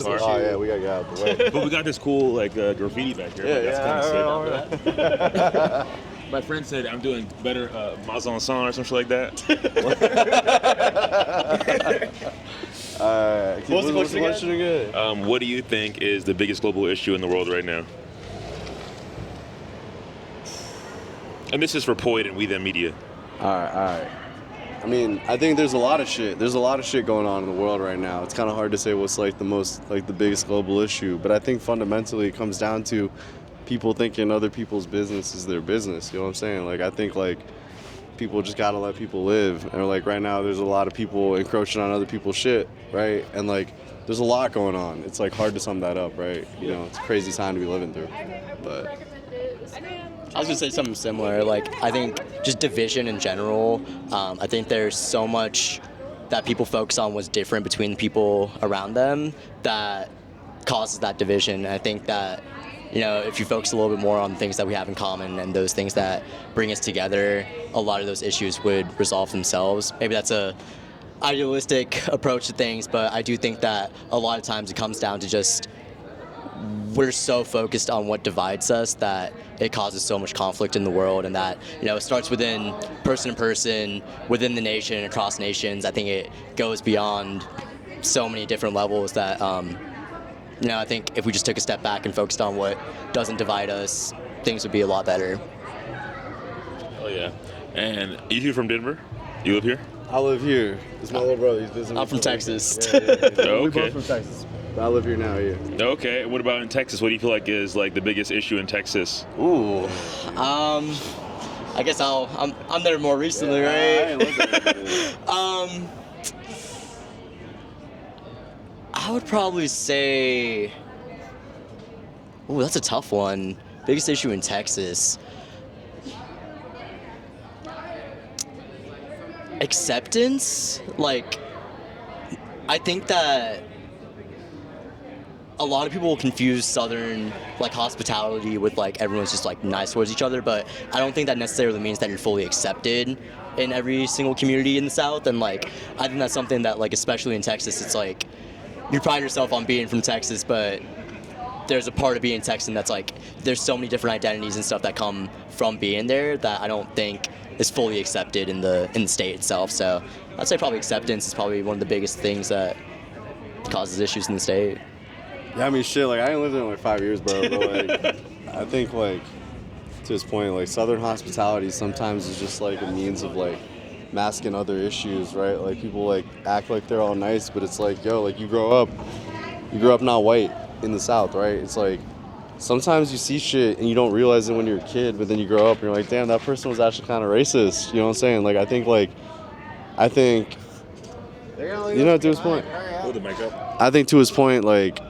Oh yeah, we gotta get out of the way. But we got this cool like graffiti back here. Like, that's kind of sick. My friend said I'm doing better Mazan San or something like that. What's the question again? What do you think is the biggest global issue in the world right now? And this is for Poid and We Them Media. All right. I mean, I think there's a lot of shit. There's a lot of shit going on in the world right now. It's kind of hard to say what's like the biggest global issue. But I think fundamentally it comes down to people thinking other people's business is their business. You know what I'm saying? Like, I think like people just gotta let people live. And like right now, there's a lot of people encroaching on other people's shit, right? And like, there's a lot going on. It's like hard to sum that up, right? You know, it's a crazy time to be living through. But I was gonna say something similar. Like, I think just division in general. I think there's so much that people focus on what's different between the people around them that causes that division. And I think that, you know, if you focus a little bit more on things that we have in common and those things that bring us together, a lot of those issues would resolve themselves. Maybe that's a idealistic approach to things, but I do think that a lot of times it comes down to just we're so focused on what divides us that it causes so much conflict in the world, and that, you know, it starts within person to person, within the nation, and across nations. I think it goes beyond so many different levels that, you know, I think if we just took a step back and focused on what doesn't divide us, things would be a lot better. Oh yeah. And you from Denver? You live here? I live here. This is my little brother. He's visiting. I'm from Texas. Yeah. Oh, We okay. both from Texas. But I live here now, yeah. Okay. What about in Texas? What do you feel like is like the biggest issue in Texas? Ooh. I guess I'm there more recently, I right? ain't lived there. I would probably say, ooh, that's a tough one. Biggest issue in Texas. Acceptance? Like, I think that a lot of people will confuse Southern, like, hospitality with, like, everyone's just, like, nice towards each other, but I don't think that necessarily means that you're fully accepted in every single community in the South. And, like, I think that's something that, like, especially in Texas, it's like, you pride yourself on being from Texas, but there's a part of being Texan that's, like, there's so many different identities and stuff that come from being there that I don't think is fully accepted in the state itself. So I'd say probably acceptance is probably one of the biggest things that causes issues in the state. Yeah, I mean, shit, like, I ain't lived there in like 5 years, bro. But, like, I think, like, to his point, like, Southern hospitality sometimes is just, like, a means of, like, masking other issues, right? Like, people, like, act like they're all nice, but it's like, yo, like, you grow up not white in the South, right? It's like, sometimes you see shit and you don't realize it when you're a kid, but then you grow up and you're like, damn, that person was actually kind of racist. You know what I'm saying? Like, I think, you know, to his point, Hold the mic up. I think to his point, like,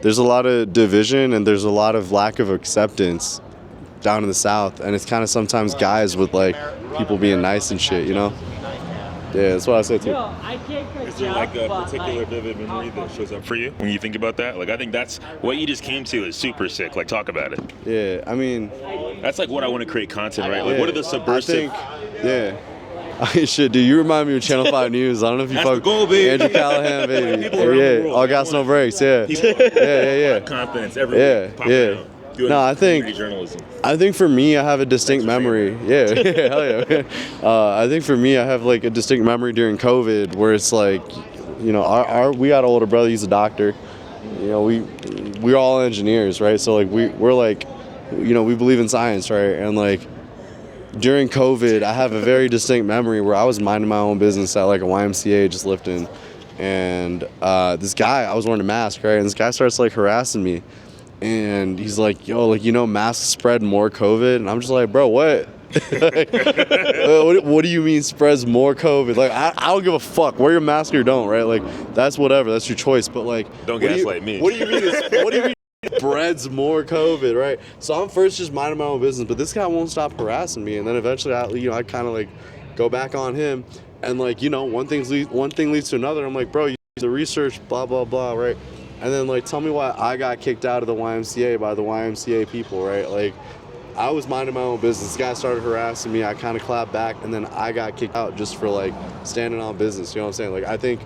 there's a lot of division and there's a lot of lack of acceptance down in the South, and it's kind of sometimes guys with like people being nice and shit, you know? Yeah, that's what I say too. Is there like a particular vivid memory that shows up for you when you think about that? Like, I think that's what you just came to is super sick. Like, talk about it. Yeah, I mean, That's like what I want to create content, right? Like, yeah, what are the subversive? I mean, shit, dude, you remind me of Channel 5 News. I don't know if you That's fuck the goal, baby. Andrew Callahan, baby. People around the Yeah, world, all they gas, no want- breaks, yeah. Yeah. Confidence, every Yeah, week, popping yeah. out, doing No, I think- community journalism. I think for me, I have a distinct That's your memory. Yeah, hell yeah. I think for me, I have like a distinct memory during COVID where it's like, you know, we got an older brother. He's a doctor. You know, we're all engineers, right? So like we're like, you know, we believe in science, right? And like during COVID, I have a very distinct memory where I was minding my own business at like a YMCA just lifting, and this guy, I was wearing a mask, right? And this guy starts like harassing me. And he's like, yo, like, you know, masks spread more COVID. And I'm just like, bro, what? Like, what do you mean spreads more COVID? Like, I don't give a fuck. Wear your mask or don't, right? Like, that's whatever. That's your choice. But, like, Don't what do gaslight me. What do you mean? What do you mean spreads more COVID, right? So I'm first just minding my own business. But this guy won't stop harassing me. And then eventually, I kind of, like, go back on him. And, like, you know, one thing leads to another. I'm like, bro, you do the research, blah, blah, blah, right? And then, like, tell me why I got kicked out of the YMCA by the YMCA people, right? Like, I was minding my own business. This guy started harassing me. I kind of clapped back, and then I got kicked out just for, like, standing on business. You know what I'm saying? Like, I think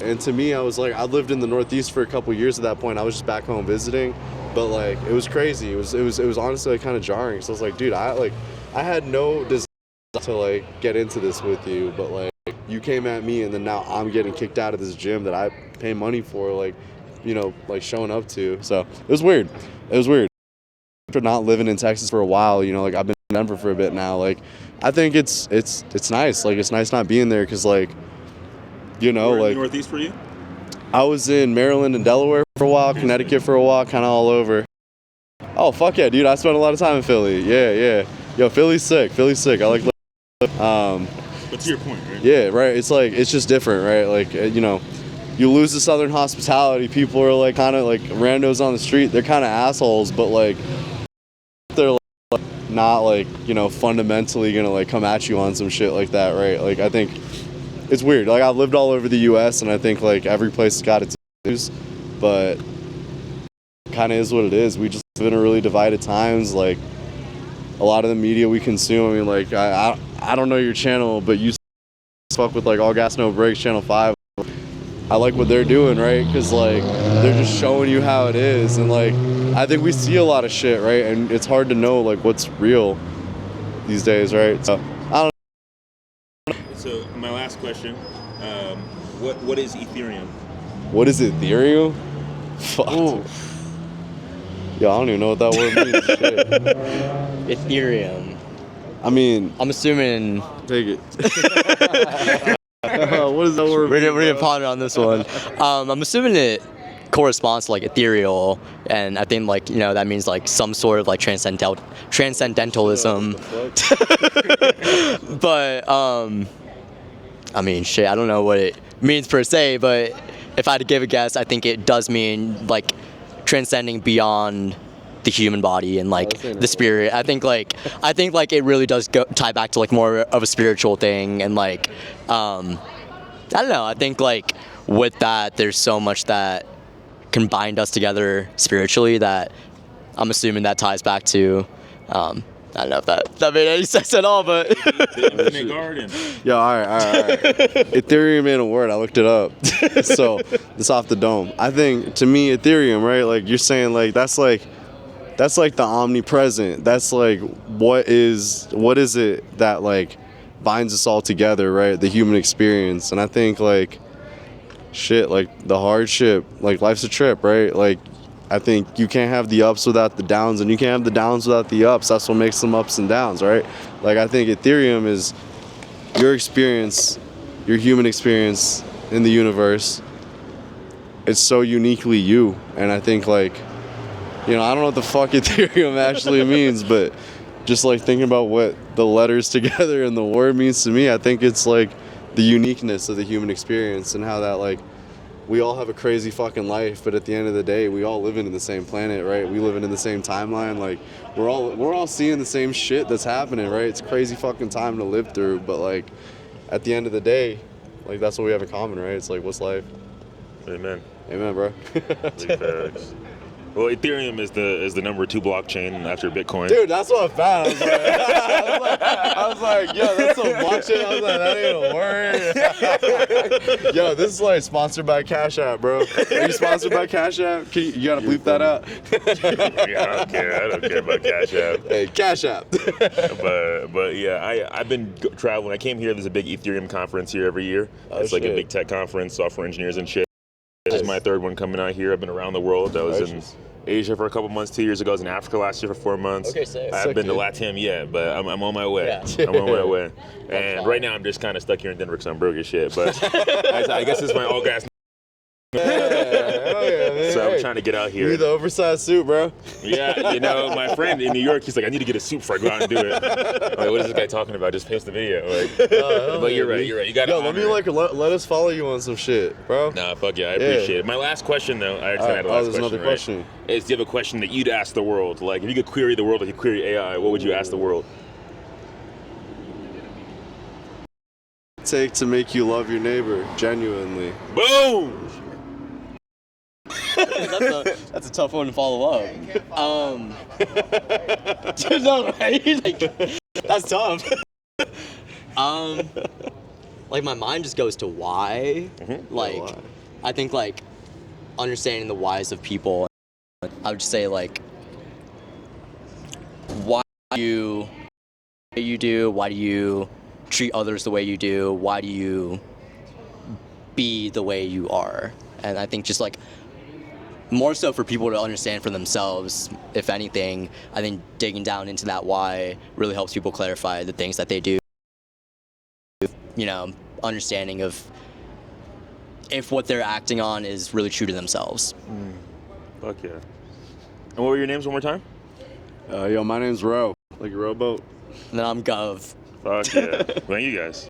And to me, I was like, I lived in the Northeast for a couple years at that point. I was just back home visiting, but like it was crazy. It was honestly like kind of jarring. So I was like, dude, I had no desire to like get into this with you, but like you came at me, and then now I'm getting kicked out of this gym that I pay money for, like, you know, like showing up to. So it was weird. It was weird. After not living in Texas for a while, you know, like I've been in Denver for a bit now. Like I think it's nice. Like it's nice not being there because like, you know, Where like in the Northeast for you? I was in Maryland and Delaware for a while, Connecticut for a while, kind of all over. Oh fuck yeah, dude! I spent a lot of time in Philly. Yeah. Yo, Philly's sick. I like. But to your point, right? Yeah, right. It's like it's just different, right? Like you know, you lose the Southern hospitality. People are like kind of like randos on the street. They're kind of assholes, but like they're like not like, you know, fundamentally gonna like come at you on some shit like that, right? Like I think it's weird. Like I've lived all over the U.S. and I think like every place has got its issues, but kind of is what it is. We just live in a really divided times. Like a lot of the media we consume. I mean, like I don't know your channel, but you fuck with like All Gas No Brakes, Channel 5. I like what they're doing, right? Because like they're just showing you how it is, and like I think we see a lot of shit, right? And it's hard to know like what's real these days, right? So I don't know. So my last question, what is Ethereum? What is Ethereum? Fuck. Yeah, I don't even know what that word means. Shit. Ethereum. I mean, I'm assuming. take it. What is that word? We're gonna ponder on this one. I'm assuming it corresponds to like ethereal, and I think like, you know, that means like some sort of like transcendentalism. But I mean, shit, I don't know what it means per se, but if I had to give a guess, I think it does mean like transcending beyond the human body and like the spirit. I think like it really does tie back to like more of a spiritual thing, and like I don't know, I think like with that there's so much that can bind us together spiritually that I'm assuming that ties back to I don't know if that made any sense at all, but The Infinite Garden. Yeah, all right. Ethereum ain't a word. I looked it up. So it's off the dome. I think to me, Ethereum, right? Like you're saying, like that's like the omnipresent. That's like what is it that like binds us all together, right? The human experience. And I think like shit, like the hardship, like life's a trip, right? Like I think you can't have the ups without the downs, and you can't have the downs without the ups. That's what makes them ups and downs, right? Like I think Ethereum is your experience, your human experience in the universe. It's so uniquely you, and I think like, you know, I don't know what the fuck Ethereum actually means, but just like thinking about what the letters together and the word means to me, I think it's like the uniqueness of the human experience and how that like we all have a crazy fucking life, but at the end of the day, we all living in the same planet, right? We living in the same timeline. Like we're all seeing the same shit that's happening, right? It's a crazy fucking time to live through, but like at the end of the day, like that's what we have in common, right? It's like, what's life? Amen. Amen, bro. Big facts. Well, Ethereum is the number 2 blockchain after Bitcoin. Dude, that's what I found. I was like, yo, that's some blockchain. I was like, that ain't a word. Yo, this is like sponsored by Cash App, bro. Are you sponsored by Cash App? You gotta bleep that out. Yeah, I don't care about Cash App. Hey, Cash App. But yeah, I've been traveling. I came here. There's a big Ethereum conference here every year. It's like a big tech conference, software engineers and shit. This is my 3rd one coming out here. I've been around the world. I was in Asia for a couple months 2 years ago. I was in Africa last year for 4 months. Okay, sick. I haven't been to LATAM yet, but I'm on my way. Yeah. I'm on my way. And right now I'm just kind of stuck here in Denver because I'm broke as shit. But I guess it's my all gas. Hell yeah, man. So I'm trying to get out here. You need the oversized suit, bro. Yeah, you know, my friend in New York, he's like, I need to get a suit before I go out and do it. I'm like, what is this guy talking about? Just post the video. Like, but you're right. You got to. Yo, let me like let us follow you on some shit, bro. Nah, fuck yeah, I appreciate it. My last question though, I already had a last there's question. another question. Is do you have a question that you'd ask the world? Like, if you could query the world, like you query AI, what would you ask the world? Take to make you love your neighbor genuinely. Boom. That's a tough one to follow up. No, right? Like, that's tough. like my mind just goes to why. Like, why? I think like understanding the whys of people. I would just say like, why do you do? Why do you treat others the way you do? Why do you be the way you are? And I think just like more so for people to understand for themselves, if anything, I think digging down into that why really helps people clarify the things that they do. You know, understanding of if what they're acting on is really true to themselves. Fuck yeah. And what were your names one more time? Yo, my name's Ro, like a rowboat. And then I'm Gov. Fuck yeah. Thank you guys.